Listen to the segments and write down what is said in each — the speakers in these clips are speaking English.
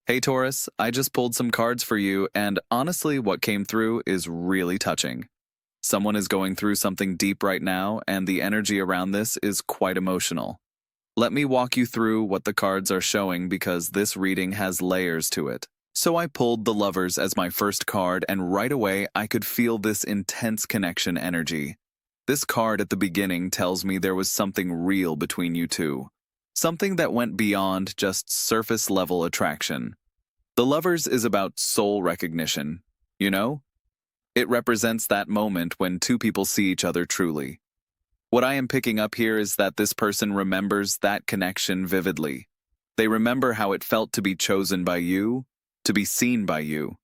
Hey Taurus, I just pulled some cards for you, and honestly, what came through is really touching. Someone is going through something deep right now, and the energy around this is quite emotional. Let me walk you through what the cards are showing because this reading has layers to it. So I pulled the Lovers as my first card, and right away I could feel this intense connection energy. This card at the beginning tells me there was something real between you two. Something that went beyond just surface level attraction. The Lovers is about soul recognition, you know? It represents that moment when two people see each other truly. What I am picking up here is that this person remembers that connection vividly. They remember how it felt to be chosen by you, to be seen by you.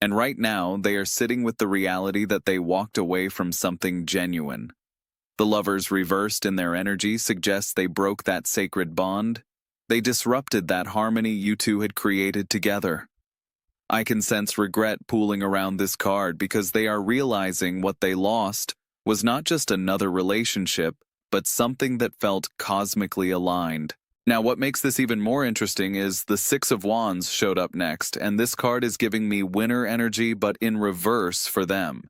And right now, they are sitting with the reality that they walked away from something genuine. The Lovers reversed in their energy suggests they broke that sacred bond. They disrupted that harmony you two had created together. I can sense regret pooling around this card because they are realizing what they lost was not just another relationship, but something that felt cosmically aligned. Now, what makes this even more interesting is the Six of Wands showed up next, and this card is giving me winner energy, but in reverse for them.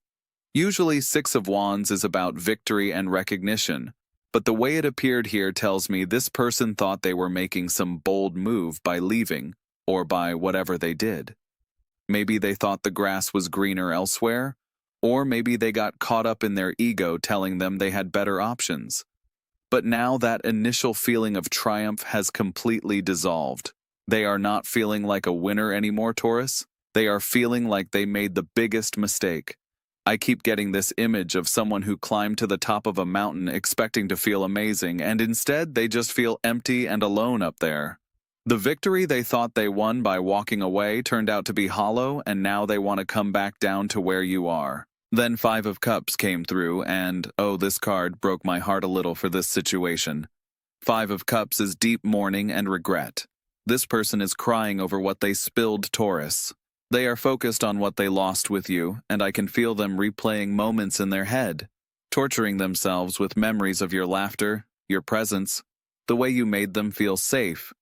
Usually, Six of Wands is about victory and recognition, but the way it appeared here tells me this person thought they were making some bold move by leaving, or by whatever they did. Maybe they thought the grass was greener elsewhere, or maybe they got caught up in their ego telling them they had better options. But now that initial feeling of triumph has completely dissolved. They are not feeling like a winner anymore, Taurus. They are feeling like they made the biggest mistake. I keep getting this image of someone who climbed to the top of a mountain expecting to feel amazing, and instead they just feel empty and alone up there. The victory they thought they won by walking away turned out to be hollow, and now they want to come back down to where you are. Then Five of Cups came through, and, oh, this card broke my heart a little for this situation. Five of Cups is deep mourning and regret. This person is crying over what they spilled, Taurus. They are focused on what they lost with you, and I can feel them replaying moments in their head, torturing themselves with memories of your laughter, your presence, the way you made them feel safe.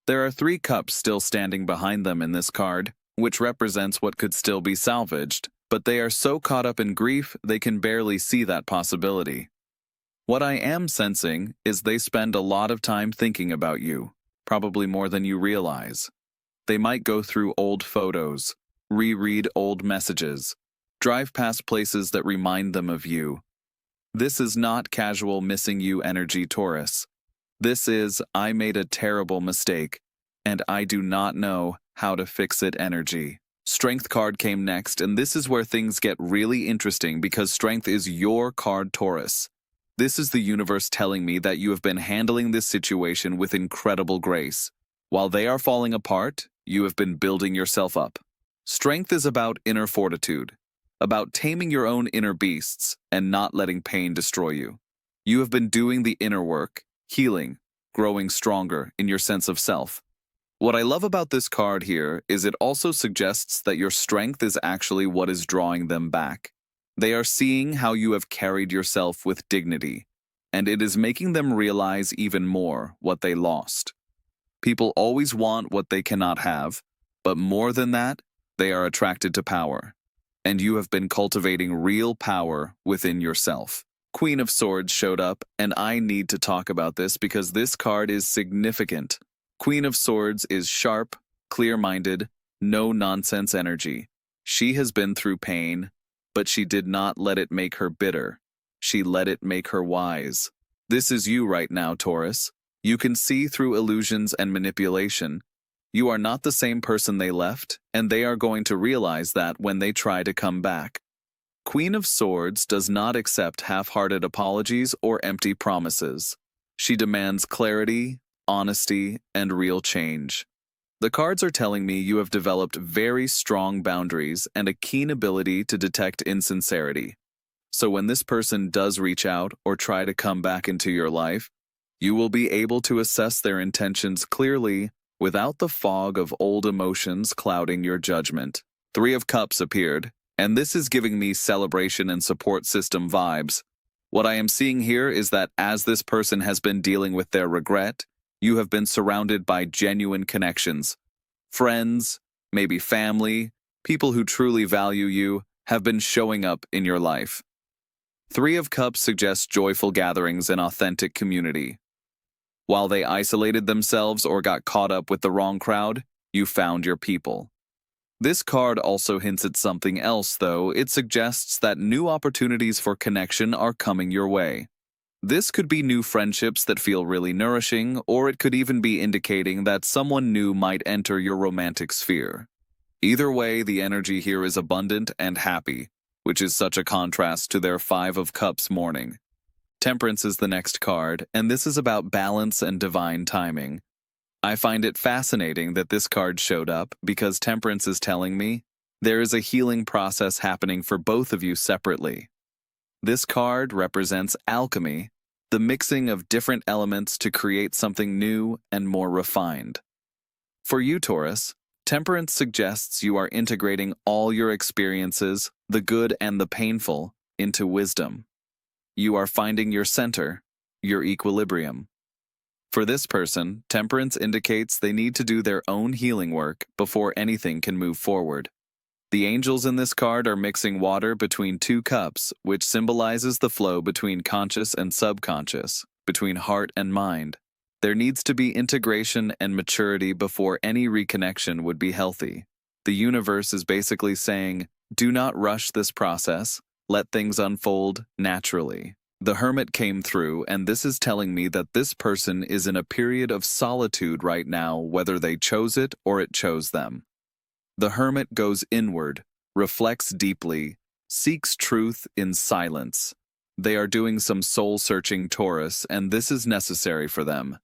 There are three cups still standing behind them in this card, which represents what could still be salvaged, but they are so caught up in grief they can barely see that possibility. What I am sensing is they spend a lot of time thinking about you, probably more than you realize. They might go through old photos, reread old messages, drive past places that remind them of you. This is not casual missing you energy, Taurus. This is, I made a terrible mistake, and I do not know how to fix it energy. Strength card came next, and this is where things get really interesting because Strength is your card, Taurus. This is the universe telling me that you have been handling this situation with incredible grace. While they are falling apart, you have been building yourself up. Strength is about inner fortitude, about taming your own inner beasts and not letting pain destroy you. You have been doing the inner work, healing, growing stronger in your sense of self. What I love about this card here is it also suggests that your strength is actually what is drawing them back. They are seeing how you have carried yourself with dignity, and it is making them realize even more what they lost. People always want what they cannot have, but more than that, they are attracted to power. And you have been cultivating real power within yourself. Queen of Swords showed up, and I need to talk about this because this card is significant. Queen of Swords is sharp, clear-minded, no-nonsense energy. She has been through pain, but she did not let it make her bitter. She let it make her wise. This is you right now, Taurus. You can see through illusions and manipulation. You are not the same person they left, and they are going to realize that when they try to come back. Queen of Swords does not accept half-hearted apologies or empty promises. She demands clarity, honesty, and real change. The cards are telling me you have developed very strong boundaries and a keen ability to detect insincerity. So when this person does reach out or try to come back into your life, you will be able to assess their intentions clearly without the fog of old emotions clouding your judgment. Three of Cups appeared, and this is giving me celebration and support system vibes. What I am seeing here is that as this person has been dealing with their regret, you have been surrounded by genuine connections. Friends, maybe family, people who truly value you, have been showing up in your life. Three of Cups suggests joyful gatherings and authentic community. While they isolated themselves or got caught up with the wrong crowd, you found your people. This card also hints at something else, though. It suggests that new opportunities for connection are coming your way. This could be new friendships that feel really nourishing, or it could even be indicating that someone new might enter your romantic sphere. Either way, the energy here is abundant and happy, which is such a contrast to their Five of Cups morning. Temperance is the next card, and this is about balance and divine timing. I find it fascinating that this card showed up because Temperance is telling me there is a healing process happening for both of you separately. This card represents alchemy, the mixing of different elements to create something new and more refined. For you, Taurus, Temperance suggests you are integrating all your experiences, the good and the painful, into wisdom. You are finding your center, your equilibrium. For this person, Temperance indicates they need to do their own healing work before anything can move forward. The angels in this card are mixing water between two cups, which symbolizes the flow between conscious and subconscious, between heart and mind. There needs to be integration and maturity before any reconnection would be healthy. The universe is basically saying, do not rush this process, let things unfold naturally. The Hermit came through, and this is telling me that this person is in a period of solitude right now, whether they chose it or it chose them. The Hermit goes inward, reflects deeply, seeks truth in silence. They are doing some soul-searching, Taurus, and this is necessary for them.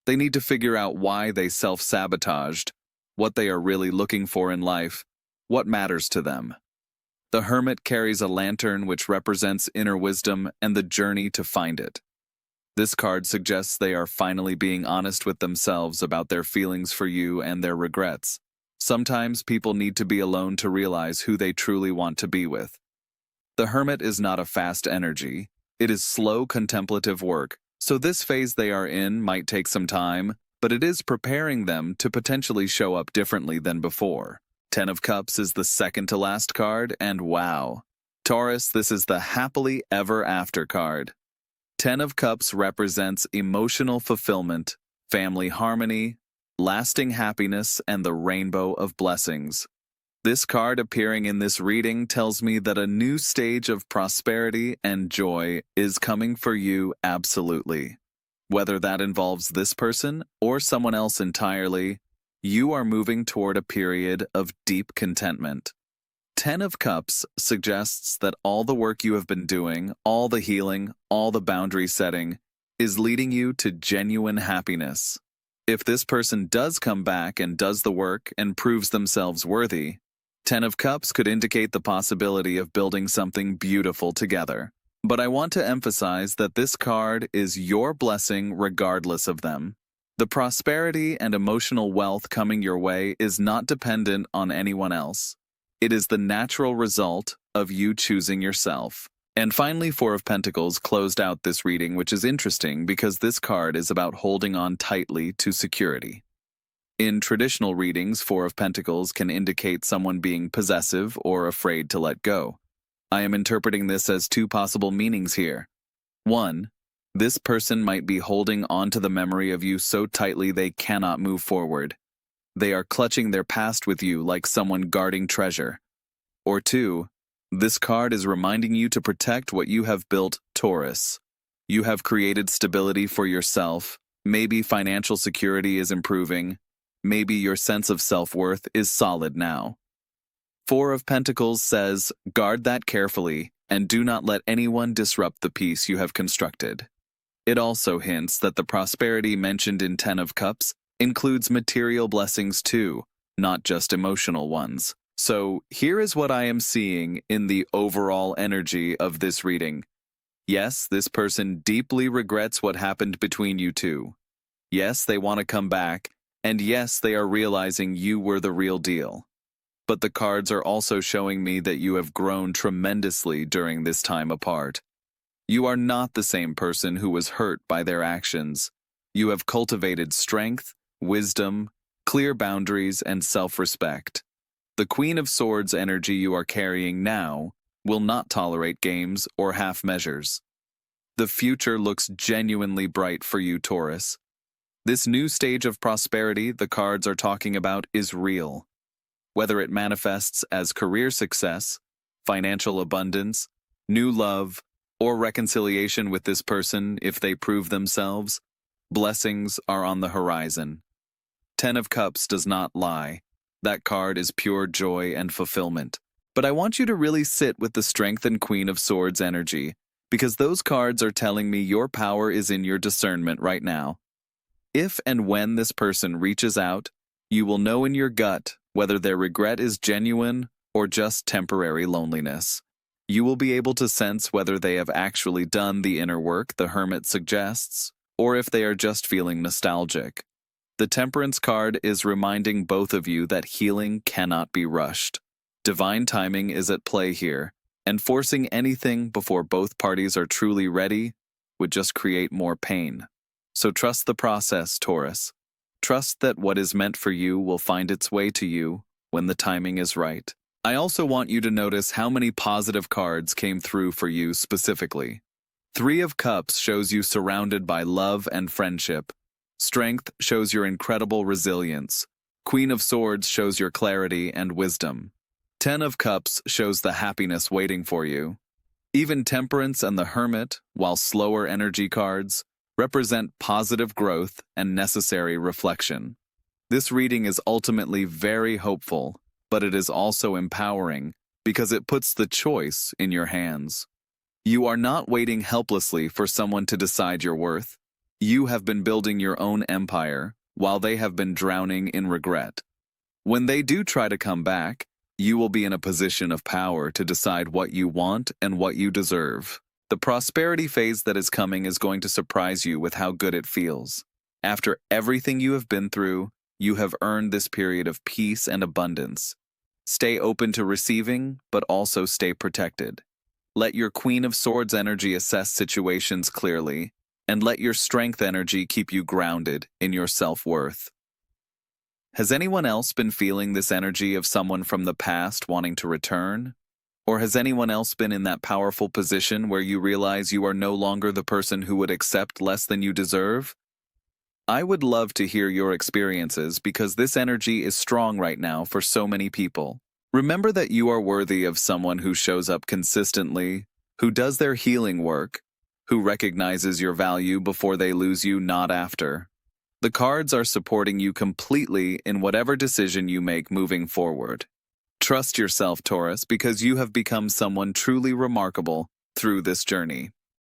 They need to figure out why they self-sabotaged, what they are really looking for in life, what matters to them. The Hermit carries a lantern which represents inner wisdom and the journey to find it. This card suggests they are finally being honest with themselves about their feelings for you and their regrets. Sometimes people need to be alone to realize who they truly want to be with. The Hermit is not a fast energy. It is slow contemplative work, so this phase they are in might take some time, but it is preparing them to potentially show up differently than before. Ten of Cups is the second to last card, and wow. Taurus, this is the happily ever after card. Ten of Cups represents emotional fulfillment, family harmony, lasting happiness, and the rainbow of blessings. This card appearing in this reading tells me that a new stage of prosperity and joy is coming for you absolutely. Whether that involves this person or someone else entirely, you are moving toward a period of deep contentment. Ten of Cups suggests that all the work you have been doing, all the healing, all the boundary setting, is leading you to genuine happiness. If this person does come back and does the work and proves themselves worthy, Ten of Cups could indicate the possibility of building something beautiful together. But I want to emphasize that this card is your blessing regardless of them. The prosperity and emotional wealth coming your way is not dependent on anyone else. It is the natural result of you choosing yourself. And finally, Four of Pentacles closed out this reading, which is interesting because this card is about holding on tightly to security. In traditional readings, Four of Pentacles can indicate someone being possessive or afraid to let go. I am interpreting this as two possible meanings here. 1. This person might be holding on to the memory of you so tightly they cannot move forward. They are clutching their past with you like someone guarding treasure. Or 2. This card is reminding you to protect what you have built, Taurus. You have created stability for yourself. Maybe financial security is improving. Maybe your sense of self-worth is solid now. Four of Pentacles says, guard that carefully and do not let anyone disrupt the peace you have constructed. It also hints that the prosperity mentioned in Ten of Cups includes material blessings too, not just emotional ones. So here is what I am seeing in the overall energy of this reading. Yes, this person deeply regrets what happened between you two. Yes, they want to come back. And yes, they are realizing you were the real deal. But the cards are also showing me that you have grown tremendously during this time apart. You are not the same person who was hurt by their actions. You have cultivated strength, wisdom, clear boundaries, and self-respect. The Queen of Swords energy you are carrying now will not tolerate games or half measures. The future looks genuinely bright for you, Taurus. This new stage of prosperity the cards are talking about is real. Whether it manifests as career success, financial abundance, new love, or reconciliation with this person if they prove themselves, blessings are on the horizon. Ten of Cups does not lie. That card is pure joy and fulfillment. But I want you to really sit with the Strength and Queen of Swords energy, because those cards are telling me your power is in your discernment right now. If and when this person reaches out, you will know in your gut whether their regret is genuine or just temporary loneliness. You will be able to sense whether they have actually done the inner work the Hermit suggests, or if they are just feeling nostalgic. The Temperance card is reminding both of you that healing cannot be rushed. Divine timing is at play here, and forcing anything before both parties are truly ready would just create more pain. So trust the process, Taurus. Trust that what is meant for you will find its way to you when the timing is right. I also want you to notice how many positive cards came through for you specifically. Three of Cups shows you surrounded by love and friendship. Strength shows your incredible resilience. Queen of Swords shows your clarity and wisdom. 10 of Cups shows the happiness waiting for you. Even Temperance and the Hermit, while slower energy cards, represent positive growth and necessary reflection. This reading is ultimately very hopeful, but it is also empowering because it puts the choice in your hands. You are not waiting helplessly for someone to decide your worth. You have been building your own empire while they have been drowning in regret. When they do try to come back, you will be in a position of power to decide what you want and what you deserve. The prosperity phase that is coming is going to surprise you with how good it feels. After everything you have been through, you have earned this period of peace and abundance. Stay open to receiving, but also stay protected. Let your Queen of Swords energy assess situations clearly, and let your Strength energy keep you grounded in your self-worth. Has anyone else been feeling this energy of someone from the past wanting to return? Or has anyone else been in that powerful position where you realize you are no longer the person who would accept less than you deserve? I would love to hear your experiences because this energy is strong right now for so many people. Remember that you are worthy of someone who shows up consistently, who does their healing work, who recognizes your value before they lose you, not after. The cards are supporting you completely in whatever decision you make moving forward. Trust yourself, Taurus, because you have become someone truly remarkable through this journey.